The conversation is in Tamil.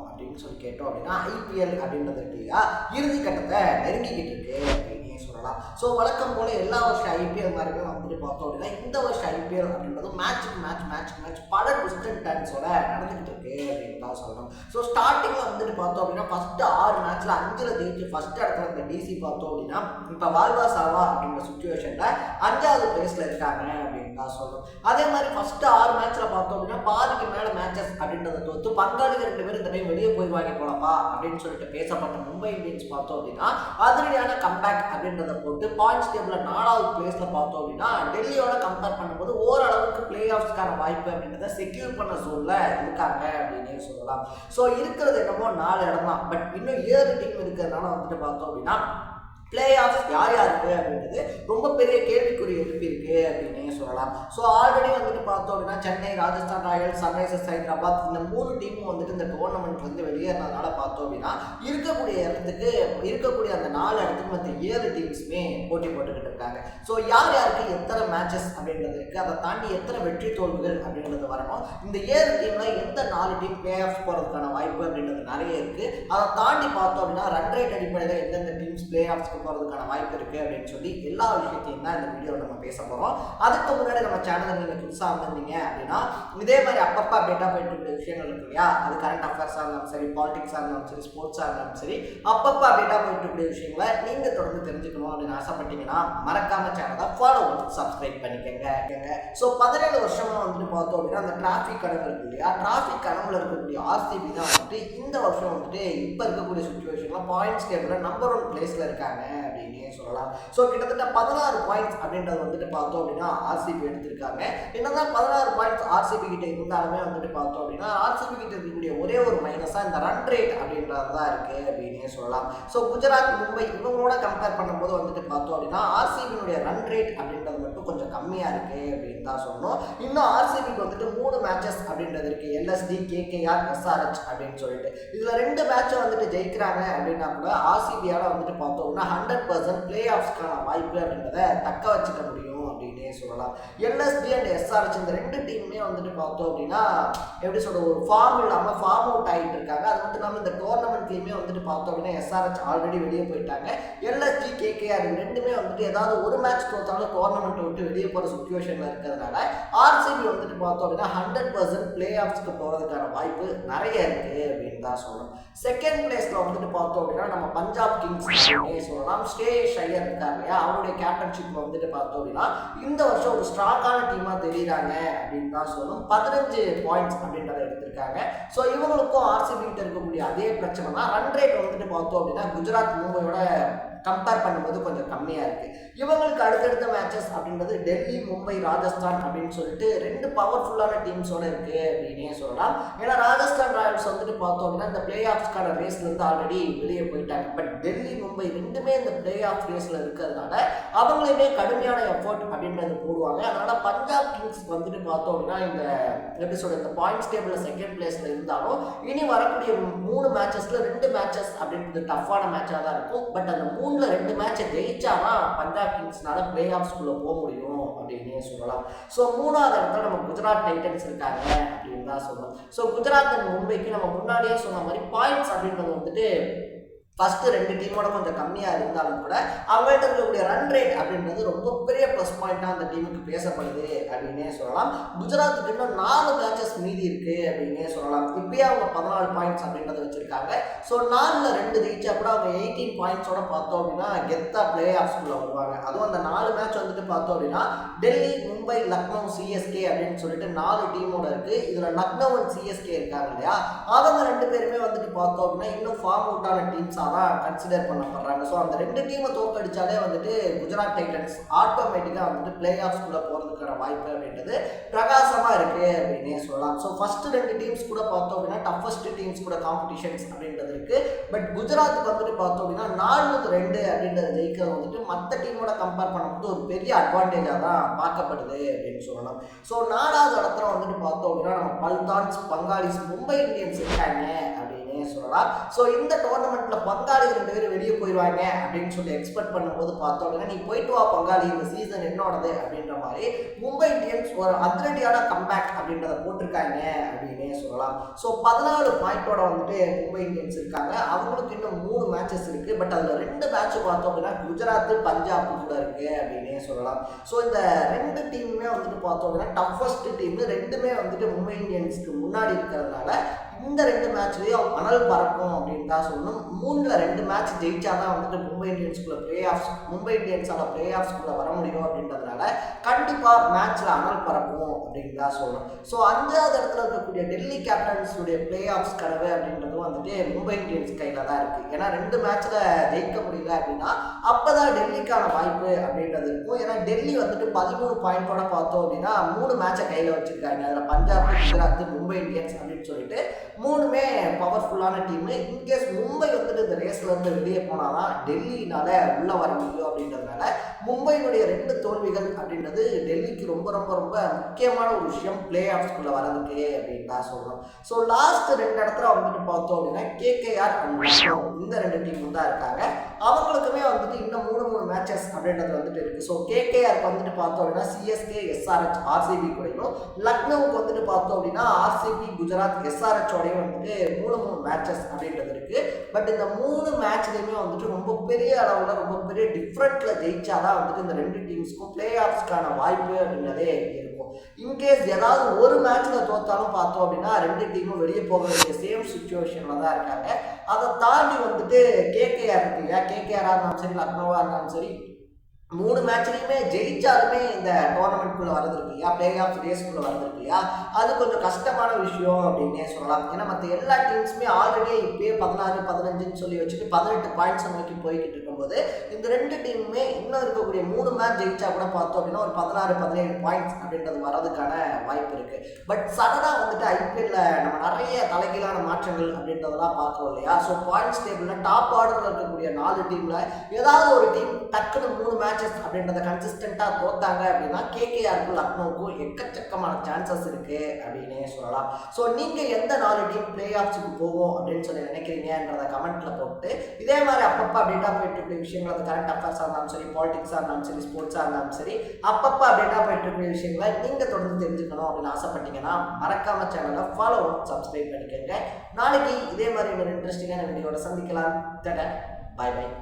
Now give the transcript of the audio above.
அப்படின்னு சொல்லி கேட்டோம் அப்படின்னா ஐபிஎல் அப்படின்றது இருக்கு இல்லையா, இறுதி கட்டத்தை நெருங்கிக்கிட்டு இருக்கு அப்படின்னு சொல்லலாம். ஸோ வழக்கம் போல எல்லா வருஷம் ஐபிஎல் மாதிரியுமே வந்துட்டு பார்த்தோம் அப்படின்னா இந்த வருஷம் ஐபிஎல் அப்படின்றது மேட்சுக்கு மேட்ச் பல ட்விஸ்ட் அண்ட் டர்ன்ஸோட நடந்துகிட்டு இருக்கு அப்படின்னு தான் சொல்லணும். ஸோ ஸ்டார்டிங்கில் வந்துட்டு பார்த்தோம் அப்படின்னா ஃபர்ஸ்ட் 6 மேட்ச்ல 5ல் ஜெயிச்சு ஃபர்ஸ்ட் இடத்துல இந்த டிசி பார்த்தோம் அப்படின்னா இப்போ வால்வா சாவா அப்படின்ற சுச்சுவேஷன்ல 5வது பிளேஸ்ல இருக்காங்க அப்படின்னு தான் சொல்லணும். அதே மாதிரி ஃபர்ஸ்ட் 6 மேட்ச்ல பார்த்தோம் அப்படின்னா பாதிக்கு மேல மேட்சஸ் அப்படின்றத தோத்து பங்காளிகள் 2 பேரும் இந்த டைம் வெளியே போயிடுவாங்க போலப்பா அப்படின்னு சொல்லிட்டு பேசப்பட்ட மும்பை இந்தியன்ஸ் பார்த்தோம் அப்படின்னா அதிரடியான கம்பேக் அப்படின்றத போட்டு பாயிண்ட்ஸ் டேபிள்ல 4வது பிளேஸ்ல பார்த்தோம் அப்படின்னா டெல்லியோட கம்பேர் பண்ணும்போது ஓரளவுக்கு பிளே ஆஃப்ஸ்க்கான வாய்ப்பு அப்படின்றத செக்யூர் பண்ண சூழ்ல இருக்காங்க அப்படின்னே சொல்லலாம். ஸோ இருக்கிறது என்னமோ 4 இடம் தான், பட் இன்னும் 7 டீம் இருக்கிறதுனால வந்துட்டு பார்த்தோம் அப்படின்னா பிளே ஆஃப் யார் யாருக்கு அப்படின்றது ரொம்ப பெரிய கேள்விக்குறி எழுப்பியிருக்கு அப்படின்னே சொல்லலாம். ஸோ ஆல்ரெடி வந்துட்டு பார்த்தோம் அப்படின்னா சென்னை, ராஜஸ்தான் ராயல்ஸ், சன்ரைசர்ஸ் ஹைதராபாத் இந்த 3 டீமும் வந்துட்டு இந்த டோர்னமெண்ட்லேருந்து வெளியேறதுனால பார்த்தோம் அப்படின்னா இருக்கக்கூடிய அந்த 4 இடத்துக்கு மற்ற 7 டீம்ஸுமே போட்டி போட்டுக்கிட்டு இருக்காங்க. ஸோ யார் யாருக்கு எத்தனை மேட்சஸ் அப்படின்றது இருக்குது, அதை தாண்டி எத்தனை வெற்றி தோல்விகள் அப்படின்றது வரணும், இந்த 7 டீமில் எந்த 4 டீம் பிளே ஆஃப் போகிறதுக்கான வாய்ப்பு அப்படின்றது நிறைய இருக்குது. அதை தாண்டி பார்த்தோம் அப்படின்னா ரன் ரேட் அடிப்படையில் எந்தெந்த டீம்ஸ் பிளே ஆஃப்ஸ்க்கு போகிறதுக்கான வாய்ப்பு இருக்குது அப்படின்னு சொல்லி எல்லா விஷயத்தையும் தான் இந்த வீடியோவில் நம்ம பேச போகிறோம். அதுக்கு முன்னாடி நம்ம சேனலில் நீங்கள் புதுசாக வந்திருந்தீங்க அப்படின்னா இதே மாதிரி அப்பப்போ அப்டேட்டாக போயிட்டு இருக்கிற விஷயங்கள் இருக்கு இல்லையா, அது கரண்ட் அஃபேர்ஸாக இருந்தாலும் சரி, பாலிடிக்ஸாக இருந்தாலும் சரி, ஸ்போர்ட்ஸாக இருந்தாலும் சரி, அப்பப்போ அப்டேட்டாக போயிட்டு இருக்கிற விஷயங்களை நீங்கள் தொடர்ந்து தெரிஞ்சுக்கணும் அப்படின்னு ஆசைப்பட்டீங்கன்னா மறக்காம சேனலை ஃபாலோ பண்ணி சப்ஸ்கிரைப் பண்ணிக்கங்க. ஸோ 17 வருஷமாக வந்துட்டு பார்த்தோம் அப்படின்னா அந்த டிராஃபிக் கனவு இருக்கு இல்லையா, டிராஃபிக் கனவுல இருக்கக்கூடிய ஆர்சிபி தான் வந்துட்டு இந்த வருஷம் வந்துட்டு இப்போ இருக்கக்கூடிய சுச்சுவேஷனில் பாயிண்ட்ஸ் டேபிளில் நம்பர் 1 பிளேஸில் இருக்காங்க அப்படின்னே சொல்லலாம். ஸோ கிட்டத்தட்ட 16 பாயிண்ட்ஸ் அப்படின்றது வந்துட்டு பார்த்தோம் அப்படின்னா ஆர்சிபி எடுத்திருக்காங்க. என்னதான் 16 பாயிண்ட்ஸ் ஆர்சிபி கிட்ட இருந்தாலுமே வந்துட்டு பார்த்தோம் அப்படின்னா ஆர்சிபி கிட்ட இருக்கக்கூடிய ஒரே ஒரு மைனஸாக இந்த ரன் ரேட் அப்படின்றது தான் இருக்கு அப்படின்னே சொல்லலாம். ஸோ குஜராத், மும்பை இவங்களோட கம்பேர் பண்ணும்போது வந்துட்டு பார்த்தோம் அப்படின்னா ஆர்சிபியினுடைய ரன் ரேட் அப்படின்றது மட்டும் கொஞ்சம் கம்மியாக இருக்கு அப்படின்னு தான் சொல்லணும். இன்னும் ஆர்சிபிக்கு வந்துட்டு 3 மேட்சஸ் அப்படின்றது இருக்கு, எல்எஸ்டி, கேகேஆர், எஸ்ஆர்ஹெச் அப்படின்னு சொல்லிட்டு. இதில் 2 மேட்சை வந்துட்டு ஜெயிக்கிறாங்க அப்படின்னா கூட ஆர்சிபியால் வந்துட்டு பார்த்தோம்னா 100% பிளே ஆஃப்ஸ்க்கான வாய்ப்பு அப்படின்றத தக்க வச்சுக்க முடியும் அப்படின்னே சொல்லலாம். எல்எஸ்டி அண்ட் எஸ்ஆர்ஹெச் இந்த 2 டீமுமே வந்துட்டு பார்த்தோம் அப்படின்னா எப்படி சொல்றது, ஒரு ஃபார்ம் இல்லாமல் ஃபார்ம் அவுட் ஆகிட்டு இருக்காங்க. அது மட்டும் இல்லாமல் இந்த டோர்னமெண்ட்லேயுமே வந்துட்டு பார்த்தோம் அப்படின்னா எஸ்ஆர்ஹெச் ஆல்ரெடி வெளியே போயிட்டாங்க. எல்எஸ்டி, கேகேஆர் இது 2மே வந்துட்டு ஏதாவது ஒரு மேட்ச் தோத்தாலும் டோர்னமெண்ட்டை விட்டு வெளியே போகிற சுச்சுவேஷனில் இருக்கிறதுனால ஆர்சிபி வந்துட்டு பார்த்தோம் அப்படின்னா 100% பிளே ஆஃப்ஸ்க்கு போகிறதுக்கான வாய்ப்பு நிறைய இருக்குது அப்படின்னு தான் சொல்லணும். செகண்ட் பிளேஸில் வந்துட்டு பார்த்தோம் அப்படின்னா நம்ம பஞ்சாப் கிங்ஸ் அப்படின்னே சொல்லலாம். ஸ்ரேயஸ் ஐயர் இருக்காங்க இல்லையா, அவருடைய கேப்டன்ஷிப்பில் வந்துட்டு பார்த்தோம் அப்படின்னா இந்த வருஷம் ஒரு ஸ்ட்ராங்கான டீமாக தெரியுறாங்க அப்படின்னு தான் சொல்லணும். 15 பாயிண்ட்ஸ் அப்படின்றத எடுத்திருக்காங்க. ஸோ இவங்களுக்கும் ஆர்சிபி கிட்ட இருக்கக்கூடிய அதே பிரச்சனை தான், ரன் ரேட் வந்துட்டு பார்த்தோம் அப்படின்னா குஜராத், மும்பையோட கம்பேர் பண்ணும்போது கொஞ்சம் கம்மியாக இருக்குது. இவங்களுக்கு அடுத்தடுத்த மேட்சஸ் அப்படின்றது டெல்லி, மும்பை, ராஜஸ்தான் அப்படின்னு சொல்லிட்டு 2 பவர்ஃபுல்லான டீம்ஸோட இருக்குது அப்படின்னே சொல்லலாம். ஏன்னா ராஜஸ்தான் ராயல்ஸ் வந்துட்டு பார்த்தோம் அப்படின்னா இந்த பிளே ஆஃப்ஸ்க்கான ரேஸ்லேருந்து ஆல்ரெடி வெளியே போயிட்டாங்க. பட் டெல்லி, மும்பை 2மே இந்த பிளே ஆஃப் ரேஸில் இருக்கிறதுனால அவங்களுமே கடுமையான எஃபோர்ட் அப்படின்றது போடுவாங்க. அதனால் பஞ்சாப் கிங்ஸ் வந்துட்டு பார்த்தோம் அப்படின்னா இந்த எபிசோட இந்த பாயிண்ட்ஸ் டேபிளில் செகண்ட் பிளேஸில் இருந்தாலும் இனி வரக்கூடிய 3 மேட்சஸில் 2 மேட்சஸ் அப்படின்றது டஃப்பான மேட்சாக தான் இருக்கும். பட் அந்த 3ல் 2 மேட்சை ஜெயிச்சாதான் பஞ்சாப் கிங்ஸ்னால பிளே ஆஃப்ஸ்குள்ளே போக முடியும் அப்படின்னே சொல்லலாம். ஸோ 3வது இடத்துல நம்ம குஜராத் டைட்டன்ஸ் இருக்காங்க அப்படின்னு தான் சொல்லணும். ஸோ குஜராத் அண்ட் மும்பைக்கு நம்ம முன்னாடியே சொன்ன மாதிரி பாயிண்ட்ஸ் அப்படின்றது வந்துட்டு ஃபஸ்ட்டு 2 டீமோட கொஞ்சம் கம்மியாக இருந்தாலும் கூட அவங்கள்ட்ட இருக்கக்கூடிய ரன் ரேட் அப்படின்றது ரொம்ப பெரிய ப்ளஸ் பாயிண்ட்டாக அந்த டீமுக்கு பேசப்படுது அப்படின்னே சொல்லலாம். குஜராத்துக்கு இன்னும் 4 மேட்சஸ் மீதி இருக்குது அப்படின்னே சொல்லலாம். இப்போயே அவங்க 14 பாயிண்ட்ஸ் அப்படின்றத வச்சுருக்காங்க. ஸோ 4ல் 2 ஜெயிச்சா கூட அவங்க 18 பாயிண்ட்ஸோட பார்த்தோம் அப்படின்னா கெத்தாக பிளே ஆஃப்ஸ்குள்ளே வருவாங்க. அதுவும் அந்த 4 மேட்ச் வந்துட்டு பார்த்தோம் அப்படின்னா டெல்லி, மும்பை, லக்னோ, சிஎஸ்கே அப்படின்னு சொல்லிட்டு 4 டீமோட இருக்குது. இதில் லக்னோ அண்ட் சிஎஸ்கே இருக்காங்க இல்லையா, அவங்க 2 பேருமே வந்துட்டு பார்த்தோம் அப்படின்னா இன்னும் ஃபார்ம் அவுட்டான டீம்ஸ் தான் கன்சிடர் பண்ணப்படுறாங்க. ஸோ அந்த 2 டீமை தோக்கடிச்சாலே வந்துட்டு குஜராத் டைட்டன்ஸ் ஆட்டோமேட்டிக்காக வந்துட்டு பிளே ஆஃப்ஸ்குள்ளே போகிறதுக்கான வாய்ப்பு அப்படின்றது பிரகாசமாக இருக்குது அப்படின்னே சொல்லலாம். ஸோ ஃபஸ்ட்டு 2 டீம்ஸ் கூட பார்த்தோம் அப்படின்னா டஃபஸ்ட் டீம்ஸ் கூட காம்படிஷன்ஸ் அப்படின்றது இருக்குது. பட் குஜராத்துக்கு வந்துட்டு பார்த்தோம் அப்படின்னா 4-2 அப்படின்றத ஜெயிக்கிறது வந்துட்டு மற்ற டீமோட கம்பேர் பண்ணும்போது ஒரு பெரிய அட்வான்டேஜாக தான் பார்க்கப்படுது அப்படின்னு சொல்லலாம். ஸோ 4வது இடத்துல வந்துட்டு பார்த்தோம் அப்படின்னா நம்ம பல்தான்ஸ், பங்காளிஸ், மும்பை இந்தியன்ஸ் இருக்காங்க அப்படின்னே அப்படின்னே சொல்லலாம். ஸோ இந்த டோர்னமெண்ட்ல பங்காளி 2 பேரும் வெளியே போயிடுவாங்க அப்படின்னு சொல்லி எக்ஸ்பெக்ட் பண்ணும்போது பார்த்தோம் அப்படின்னா, நீ போயிட்டு வா பங்காளி, இந்த சீசன் என்னோடது அப்படின்ற மாதிரி மும்பை இந்தியன்ஸ் ஒரு அதிரடியான கம்பேக் அப்படின்றத போட்டிருக்காங்க அப்படின்னே சொல்லலாம். ஸோ 14 பாயிண்டோட வந்துட்டு மும்பை இந்தியன்ஸ் இருக்காங்க. அவங்களுக்கு இன்னும் 3 மேட்சஸ் இருக்கு. பட் அதில் 2 மேட்ச் பார்த்தோம் அப்படின்னா குஜராத் பஞ்சாப் கூட இருக்கு அப்படின்னே சொல்லலாம். ஸோ இந்த 2 டீமுமே வந்துட்டு பார்த்தோம் அப்படின்னா டஃபஸ்ட் டீம் ரெண்டுமே வந்துட்டு மும்பை இந்தியன்ஸ்க்கு முன்னாடி இருக்கிறதுனால இந்த 2 மேட்ச்லேயும் அனல் பறக்கும் அப்படின்னு தான் சொல்லணும். 3ல் 2 மேட்ச் ஜெயிச்சாதான் வந்துட்டு மும்பை இந்தியன்ஸால பிளே ஆஃப்ஸ்குள்ள வர முடியும் அப்படின்றதுனால கண்டிப்பாக மேட்ச்சில் அனல் பறக்கும் அப்படின்னு தான் சொல்லணும். ஸோ 5வது இடத்துல இருக்கக்கூடிய டெல்லி கேபிட்டல்ஸுடைய பிளே ஆஃப்ஸ் கனவு அப்படின்றதும் வந்துட்டு மும்பை இந்தியன்ஸ் கையில் தான் இருக்குது. ஏன்னா 2 மேட்ச்சில் ஜெயிக்க முடியல அப்படின்னா அப்போ தான் டெல்லிக்கான வாய்ப்பு அப்படின்றது இருக்கும். ஏன்னா டெல்லி வந்துட்டு 13 பாயிண்டோட பார்த்தோம் அப்படின்னா 3 மேட்சை கையில் வச்சுருக்காங்க. அதில் பஞ்சாப், குஜராத், மும்பை இந்தியன்ஸ் அப்படின்னு சொல்லிட்டு 3மே பவர்ஃபுல்லான டீமு. இன்கேஸ் மும்பை வந்துட்டு இந்த ரேஸ்ல இருந்து வெளியே போனாதான் டெல்லினால உள்ள வர முடியும் அப்படின்றதுனால மும்பையினுடைய 2 தோல்விகள் அப்படின்றது டெல்லிக்கு ரொம்ப ரொம்ப ரொம்ப முக்கியமான ஒரு விஷயம் பிளே ஆஃப்ஸ்குள்ள வரதுக்கு அப்படின்னு தான் சொல்லணும். ஸோ லாஸ்ட் 2 இடத்துல வந்துட்டு பார்த்தோம் அப்படின்னா கேகேஆர் இந்த 2 டீமும் தான் இருக்காங்க. அவங்களுக்குமே வந்துட்டு இன்னும் 3 மேட்சஸ் அப்படின்றது வந்துட்டு இருக்கு. ஸோ கேகேஆருக்கு வந்துட்டு பார்த்தோம் அப்படின்னா சிஎஸ்கே, எஸ்ஆர்ஹெச், ஆர்சிபி கூடயும், லக்னோவுக்கு வந்துட்டு பார்த்தோம் அப்படின்னா ஆர்சிபி, குஜராத், எஸ்ஆர்ஹெச்சோடையும் வந்துட்டு 3 மேட்சஸ் அப்படின்றது இருக்கு. பட் இந்த 3 மேட்ச்லையுமே வந்துட்டு ரொம்ப பெரிய அளவில் ரொம்ப பெரிய டிஃப்ரெண்ட்ல ஜெயிச்சாதான் வந்துட்டு இந்த 2 டீம்ஸ்க்கும் பிளே ஆஃப்ஸ்க்கான வாய்ப்பு அப்படின்றதே இருக்கும். இன்கேஸ் ஏதாவது ஒரு மேட்ச்ல தோத்தாலும் பார்த்தோம் அப்படின்னா 2 டீமும் வெளியே போக வேண்டிய சேம் சுச்சுவேஷன்ல தான் இருக்காங்க. அதை தாண்டி வந்துட்டு கேகேஆர் இருக்கு இல்லையா, கேகேஆரா இருந்தாலும் சரி, லக்னோவா இருந்தாலும் சரி, 3 மேட்ச்லையுமே ஜெயிச்சாலுமே இந்த டோர்னமெண்ட்குள்ளே வரது இருக்கு இல்லையா, பிளே ஆஃப் ரேஸ்க்குள்ளே வரது இருக்கு இல்லையா, அது கொஞ்சம் கஷ்டமான விஷயம் அப்படின்னே சொல்லலாம். ஏன்னா மற்ற எல்லா டீம்ஸுமே ஆல்ரெடி இப்பயே 16, 15 சொல்லி வச்சுட்டு 18 பாயிண்ட்ஸை நோக்கி போய்கிட்டு இருக்கும்போது இந்த 2 டீமுமே இன்னும் இருக்கக்கூடிய 3 மேட்ச் ஜெயிச்சா கூட பார்த்தோம் அப்படின்னா ஒரு 16, 17 பாயிண்ட்ஸ் அப்படின்றது வரதுக்கான வாய்ப்பு இருக்கு. பட் சடனாக வந்துட்டு ஐபிஎல்ல நம்ம நிறைய தலைகீழான மாற்றங்கள் அப்படின்றதெல்லாம் பார்க்குறோம் இல்லையா. ஸோ பாயிண்ட்ஸ் டேபிளில் டாப் ஆர்டரில் இருக்கக்கூடிய 4 டீமில் ஏதாவது ஒரு டீம் டக்குன்னு 3 மேட்சஸ் அப்படின்றத கன்சிஸ்டண்டாக தோத்தாங்க அப்படின்னா கேகேஆருக்கும் லக்னோவுக்கும் எக்கச்சக்கமான சான்சஸ் இருக்கு அப்படின்னே சொல்லலாம். ஸோ நீங்கள் எந்த 4 டீம் பிளே ஆஃப்ஸுக்கு போகும் அப்படின்னு சொல்லி நினைக்கிறீங்கன்றத கமெண்ட்ல போட்டு இதே மாதிரி அப்பப்போ அப்டேட்டாக போயிட்டு இருக்க விஷயங்கள், அது கரண்ட் அஃபேர்ஸாக இருந்தாலும் சரி, பாலிடிக்ஸாக இருந்தாலும் சரி, ஸ்போர்ட்ஸாக இருந்தாலும் சரி, அப்பப்போ அப்டேட்டாக போயிட்டு இருக்கிற விஷயங்களை நீங்கள் தொடர்ந்து தெரிஞ்சுக்கணும் அப்படின்னு ஆசைப்பட்டீங்கன்னா மறக்காம சேனலை ஃபாலோ, சப்ஸ்கிரைப் பண்ணிக்கோங்க. நாளைக்கு இதே மாதிரி ஒரு இன்ட்ரெஸ்டிங்கான வீடியோட சந்திக்கலாம். பாய் பாய்.